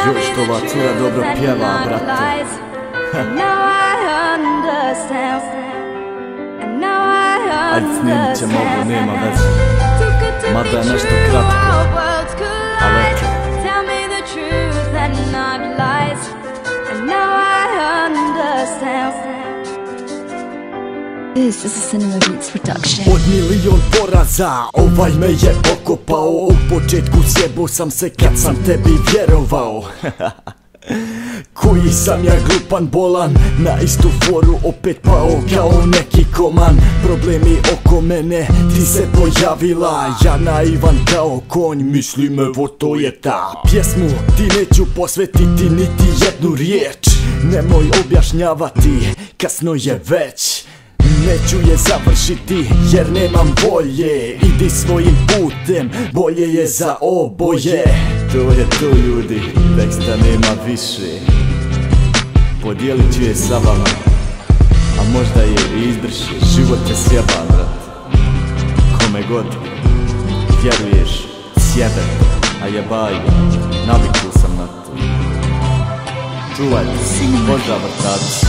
Još što ova cura dobro pjeva, brate. Ajde snimit ćemo ovo, nema veze. Mada je nešto kratko, ali eto. This is a Cinema Beats production. Od milion poraza, ovaj me je pokopao. U početku sjebo sam se kad sam tebi vjerovao. Koji sam ja glupan, bolan, na istu foru opet pao kao neki koman. Problemi oko mene, ti se pojavila, ja naivan kao konj, mislim evo to je ta. Pjesmu ti neću posvetiti niti jednu riječ, nemoj objašnjavati, kasno je već. Neću je završiti jer nemam volje, idi svojim putem, bolje je za oboje. To je to ljudi, teksta nema više. Podijelit ću je sa vama, a možda je i izbriši. Život je sjeban, brat. Kome god vjeruješ, sjebe, a jebaju, navikao sam na to. Čuvajte se, pozdrav vrtaci.